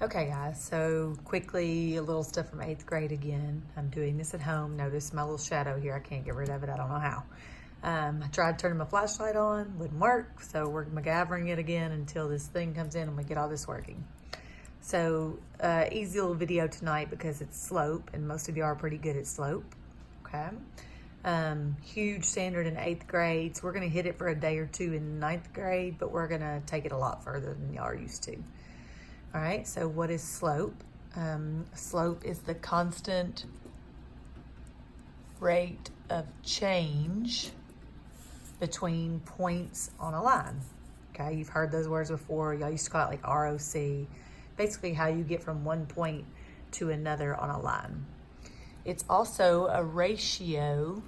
Okay guys, so quickly, a little stuff from 8th grade again. I'm doing this at home. Notice my little shadow here. I can't get rid of it. I don't know how. I tried turning my flashlight on, wouldn't work. So we're MacGyvering it again until this thing comes in and we get all this working. So easy little video tonight because it's slope and most of you are pretty good at slope. Okay. Huge standard in 8th grade. So we're gonna hit it for a day or two in 9th grade, but we're gonna take it a lot further than y'all are used to. All right, so what is slope? Slope is the constant rate of change between points on a line. Okay, you've heard those words before. Y'all used to call it like ROC. Basically how you get from one point to another on a line. It's also a ratio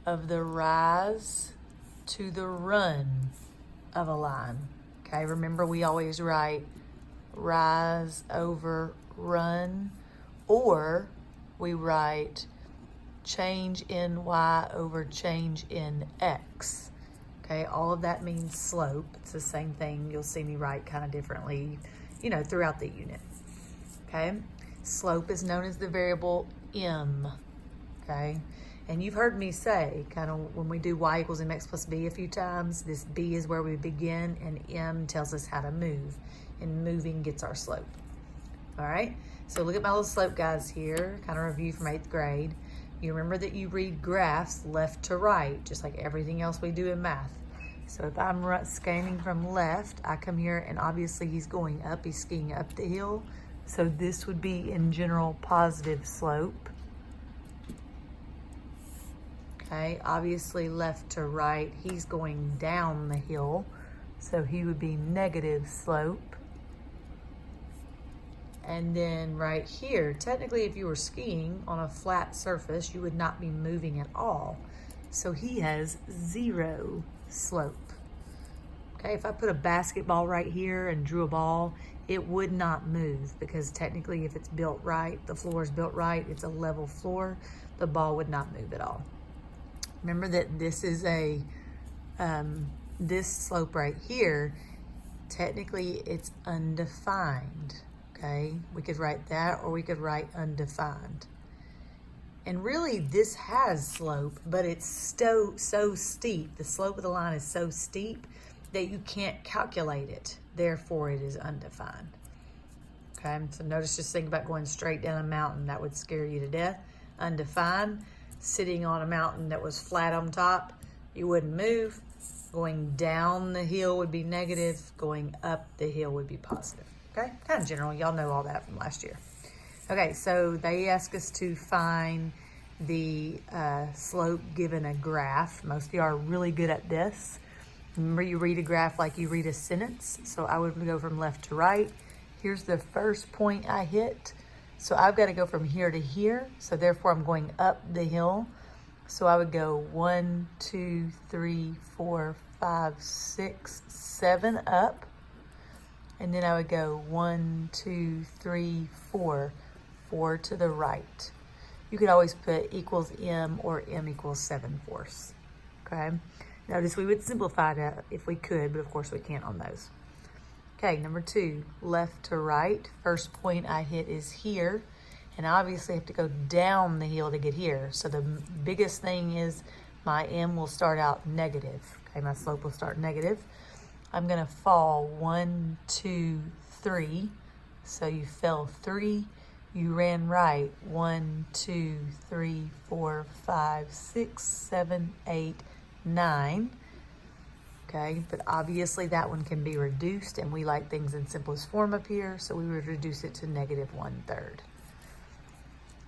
of the rise to the run of a line. Okay, remember we always write rise over run, or we write change in y over change in x. Okay, all of that means slope. It's the same thing. You'll see me write kind of differently, throughout the unit. Okay, slope is known as the variable m. Okay, and you've heard me say, kind of when we do y equals mx plus b a few times, this b is where we begin and m tells us how to move, and moving gets our slope. All right, so look at my little slope guys here, kind of review from 8th grade. You remember that you read graphs left to right, just like everything else we do in math. So if I'm scanning from left, I come here and obviously he's going up, he's skiing up the hill. So this would be in general positive slope. Okay, obviously left to right, he's going down the hill, so he would be negative slope. And then right here, technically if you were skiing on a flat surface, you would not be moving at all. So he has 0 slope. Okay, if I put a basketball right here and drew a ball, it would not move because technically if it's built right, the floor is built right, it's a level floor, the ball would not move at all. Remember that this is this slope right here, technically it's undefined, okay? We could write that or we could write undefined. And really this has slope, but it's so steep. The slope of the line is so steep that you can't calculate it. Therefore it is undefined. Okay, so notice, just think about going straight down a mountain. That would scare you to death. Undefined. Sitting on a mountain that was flat on top, you wouldn't move. Going down the hill would be negative. Going up the hill would be positive. Okay, kind of general. Y'all know all that from last year. Okay, so they ask us to find the slope given a graph. Most of you are really good at this. Remember, you read a graph like you read a sentence. So I would go from left to right. Here's the first point I hit. So I've got to go from here to here. So therefore I'm going up the hill. So I would go 1, 2, 3, 4, 5, 6, 7 up. And then I would go 1, 2, 3, 4, 4 to the right. You could always put equals m or m equals 7/4. Okay. Notice we would simplify that if we could, but of course we can't on those. Okay, number 2, left to right. First point I hit is here, and obviously I have to go down the hill to get here. So the biggest thing is my m will start out negative. Okay, my slope will start negative. I'm gonna fall 1, 2, 3. So you fell 3, you ran right 1, 2, 3, 4, 5, 6, 7, 8, 9. Okay, but obviously that one can be reduced, and we like things in simplest form up here, so we would reduce it to negative 1/3.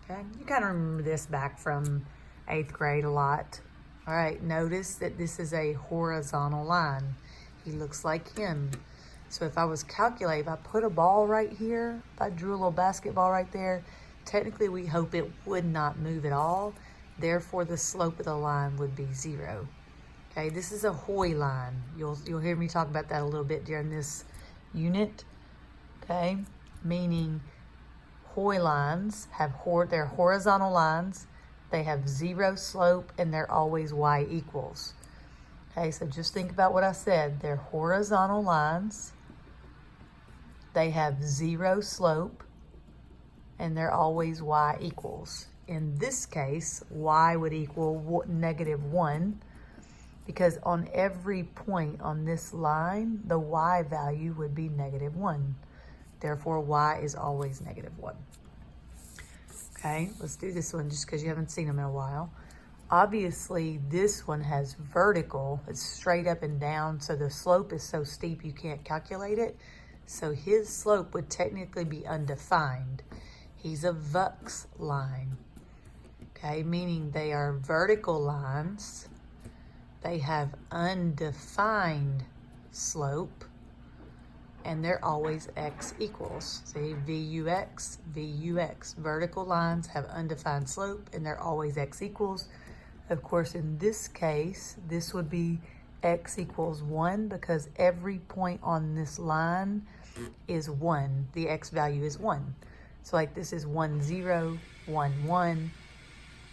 Okay, you kind of remember this back from 8th grade a lot. All right, notice that this is a horizontal line. He looks like him. So if I was calculating, if I put a ball right here, if I drew a little basketball right there, technically we hope it would not move at all. Therefore, the slope of the line would be 0. Okay, this is a Hoy line. You'll hear me talk about that a little bit during this unit. Okay, meaning Hoy lines have they're horizontal lines. They have 0 slope and they're always y equals. Okay, so just think about what I said. They're horizontal lines they have 0 slope, and they're always y equals. In this case, y would equal -1, because on every point on this line, the y value would be -1. Therefore, y is always -1. Okay, let's do this one just because you haven't seen them in a while. Obviously, this one has vertical. It's straight up and down, so the slope is so steep you can't calculate it. So his slope would technically be undefined. He's a Vux line, okay, meaning they are vertical lines. They have undefined slope, and they're always x equals. See, VUX, VUX. Vertical lines have undefined slope, and they're always x equals. Of course, in this case, this would be x equals 1 because every point on this line is 1. The x value is 1. So like this is 1, 0, 1, 1,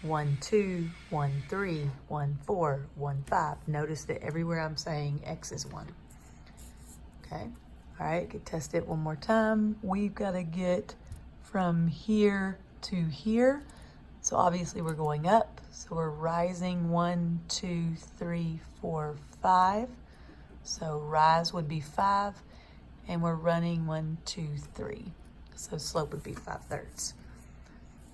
1, 2, 1, 3, 1, 4, 1, 5. Notice that everywhere I'm saying x is 1. Okay, all right, could test it one more time. We've got to get from here to here. So obviously we're going up. So we're rising 1, 2, 3, 4, 5. So rise would be 5. And we're running 1, 2, 3. So slope would be 5/3.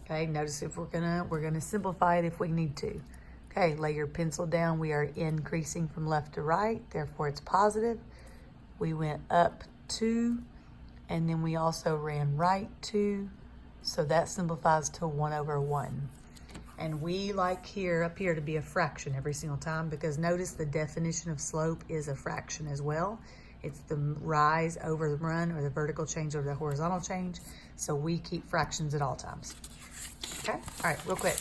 Okay, notice if we're gonna simplify it if we need to. Okay, lay your pencil down. We are increasing from left to right, therefore it's positive. We went up 2, and then we also ran right 2. So that simplifies to 1/1. And we like up here to be a fraction every single time, because notice the definition of slope is a fraction as well. It's the rise over the run, or the vertical change over the horizontal change. So we keep fractions at all times. Okay, all right, real quick.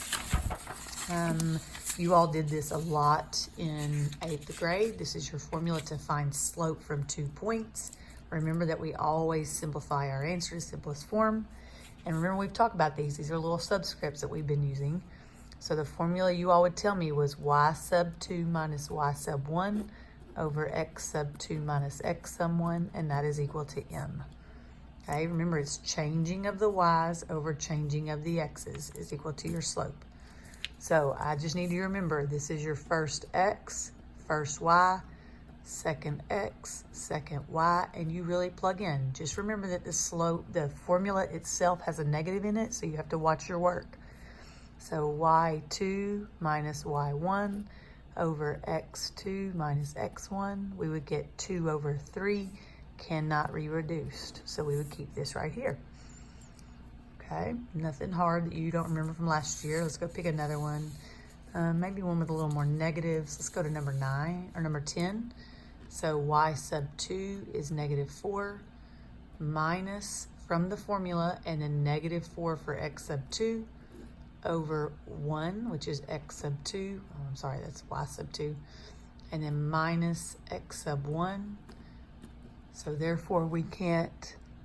You all did this a lot in 8th grade. This is your formula to find slope from 2 points. Remember that we always simplify our answer to simplest form. And remember, we've talked about these. These are little subscripts that we've been using. So the formula you all would tell me was y sub 2 minus y sub 1 over x sub 2 minus x sub 1, and that is equal to m. Okay, remember it's changing of the y's over changing of the x's is equal to your slope. So I just need you to remember this is your first x, first y, second x, second y, and you really plug in. Just remember that the formula itself has a negative in it, so you have to watch your work. So y2 minus y1 over x2 minus x1, we would get 2/3, cannot be reduced. So we would keep this right here. Okay, nothing hard that you don't remember from last year. Let's go pick another one. Maybe one with a little more negatives. Let's go to number 9 or number 10. So y sub 2 is -4 minus from the formula, and then -4 for x sub 2 over 1, which is x sub 2. Oh, I'm sorry, that's y sub 2. And then minus x sub 1. So therefore we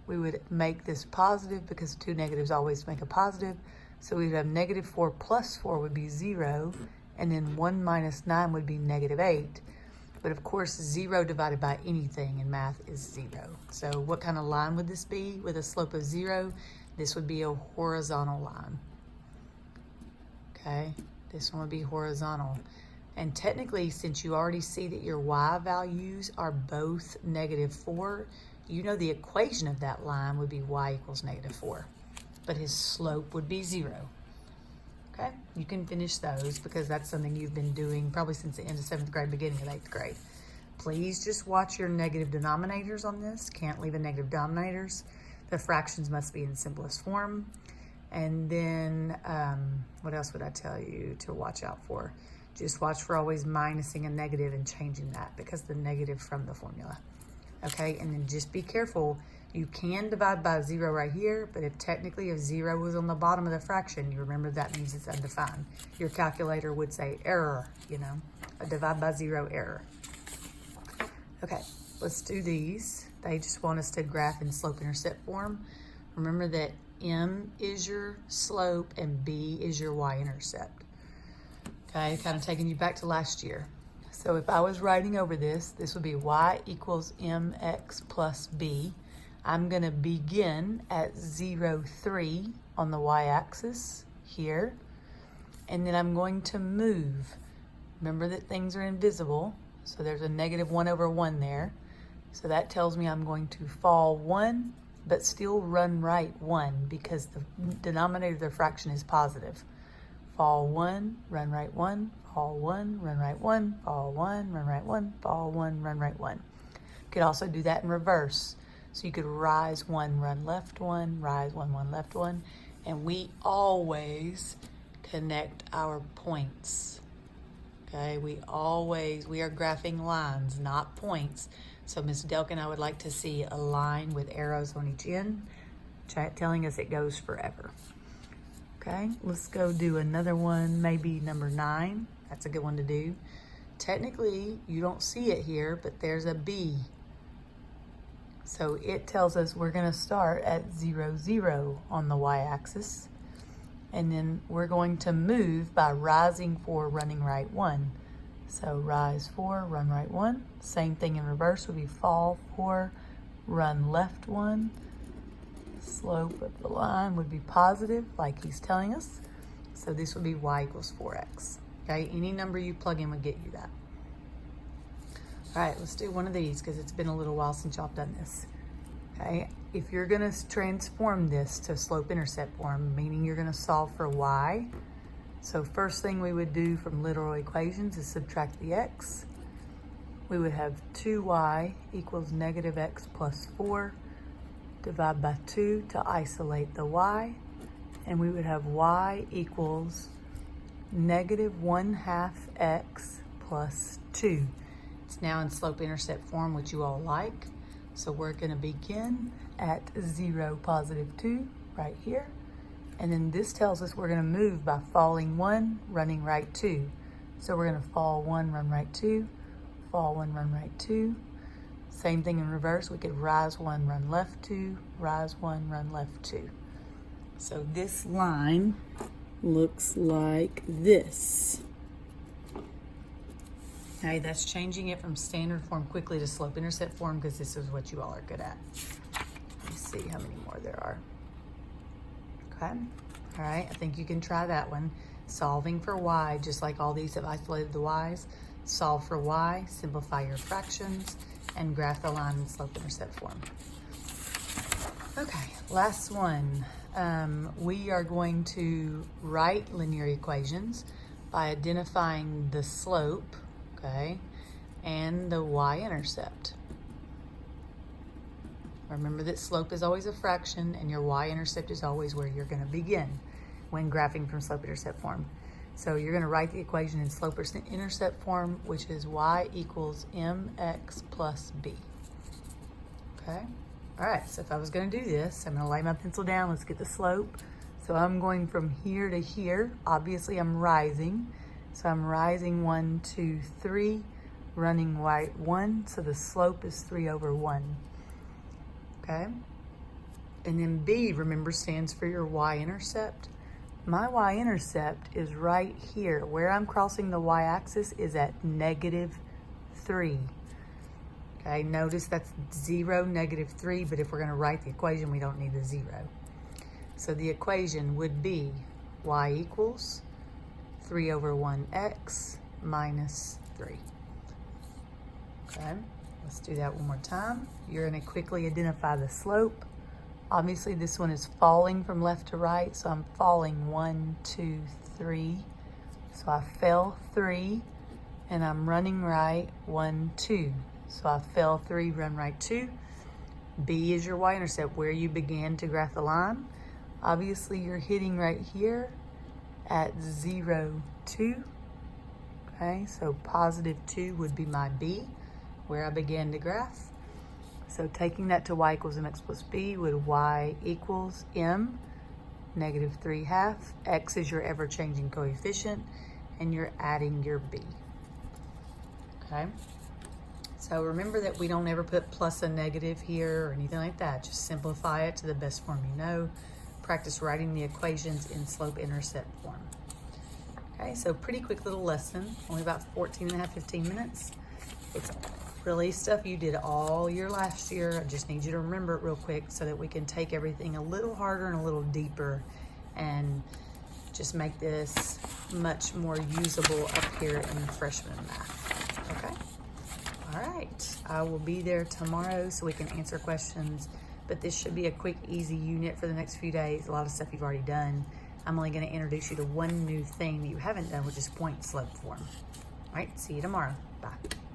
would make this positive because 2 negatives always make a positive. So we would have -4 plus 4 would be 0. And then 1 minus 9 would be -8. But of course, 0 divided by anything in math is 0. So what kind of line would this be with a slope of 0? This would be a horizontal line. Okay, this one would be horizontal. And technically, since you already see that your y values are both -4, you know the equation of that line would be y equals -4. But his slope would be 0. Okay, you can finish those because that's something you've been doing probably since the end of 7th grade, beginning of 8th grade. Please just watch your negative denominators on this. Can't leave a negative denominators. The fractions must be in simplest form. And then what else would I tell you to watch out for? Just watch for always minusing a negative and changing that because the negative from the formula. Okay, and then just be careful. You can divide by 0 right here, but if 0 was on the bottom of the fraction, you remember that means it's undefined. Your calculator would say error, a divide by 0 error. Okay, let's do these. They just want us to graph in slope-intercept form. Remember that M is your slope and B is your y-intercept. Okay, kind of taking you back to last year. So if I was writing over this, this would be y equals mx plus b. I'm gonna begin at 0, 3 on the y-axis here, and then I'm going to move. Remember that things are invisible, so there's a -1/1 there. So that tells me I'm going to fall 1, but still run right 1 because the denominator of the fraction is positive. Fall 1, run right 1, fall 1, run right 1, fall 1, run right 1, fall 1, run right 1. You could also do that in reverse. So you could rise 1, run left 1, rise 1, 1, left 1, and we always connect our points. Okay, we are graphing lines, not points. So Ms. Delkin, I would like to see a line with arrows on each end, telling us it goes forever. Okay, let's go do another one, maybe number 9. That's a good one to do. Technically, you don't see it here, but there's a B. So it tells us we're gonna start at 0, 0 on the y-axis. And then we're going to move by rising 4, running right 1. So rise 4, run right 1. Same thing in reverse would be fall 4, run left 1. Slope of the line would be positive, like he's telling us. So this would be y equals 4x. Okay, any number you plug in would get you that. All right, let's do one of these because it's been a little while since y'all done this. Okay, if you're gonna transform this to slope-intercept form, meaning you're gonna solve for y, so first thing we would do from literal equations is subtract the x. We would have 2y equals -x plus 4, divide by 2 to isolate the y, and we would have y equals -1/2 x plus 2. It's now in slope-intercept form, which you all like. So we're gonna begin at 0, +2, right here. And then this tells us we're gonna move by falling 1, running right 2. So we're gonna fall 1, run right 2, fall 1, run right 2. Same thing in reverse, we could rise 1, run left 2, rise 1, run left 2. So this line looks like this. Okay, that's changing it from standard form quickly to slope-intercept form because this is what you all are good at. Let me see how many more there are. Okay, all right, I think you can try that one. Solving for y, just like all these have isolated the y's. Solve for y, simplify your fractions, and graph the line in slope-intercept form. Okay, last one. We are going to write linear equations by identifying the slope, okay, and the y-intercept. Remember that slope is always a fraction and your y-intercept is always where you're gonna begin when graphing from slope-intercept form. So you're gonna write the equation in slope-intercept form, which is y equals mx plus b. Okay, all right, so if I was gonna do this, I'm gonna lay my pencil down, let's get the slope. So I'm going from here to here. Obviously I'm rising. So I'm rising 1, 2, 3, running right 1. So the slope is 3/1. Okay. And then B, remember, stands for your y-intercept. My y-intercept is right here. Where I'm crossing the y-axis is at -3. Okay, notice that's 0, -3, but if we're gonna write the equation, we don't need the 0. So the equation would be y equals 3/1x minus 3. Okay, let's do that one more time. You're gonna quickly identify the slope. Obviously this one is falling from left to right, so I'm falling 1, 2, 3. So I fell 3, and I'm running right 1, 2. So I fell 3, run right 2. B is your y-intercept, where you began to graph the line. Obviously you're hitting right here at 0, 2. Okay, so +2 would be my B, where I began to graph. So taking that to y equals mx plus b would y equals m -3/2. X is your ever-changing coefficient, and you're adding your b. Okay, so remember that we don't ever put plus a negative here or anything like that. Just simplify it to the best form you know. Practice writing the equations in slope-intercept form. Okay, so pretty quick little lesson, only about 14 and a half, 15 minutes. It's really stuff you did all year last year. I just need you to remember it real quick so that we can take everything a little harder and a little deeper and just make this much more usable up here in freshman math, okay? All right, I will be there tomorrow so we can answer questions, but this should be a quick, easy unit for the next few days. A lot of stuff you've already done. I'm only gonna introduce you to one new thing that you haven't done, which is point slope form. All right, see you tomorrow. Bye.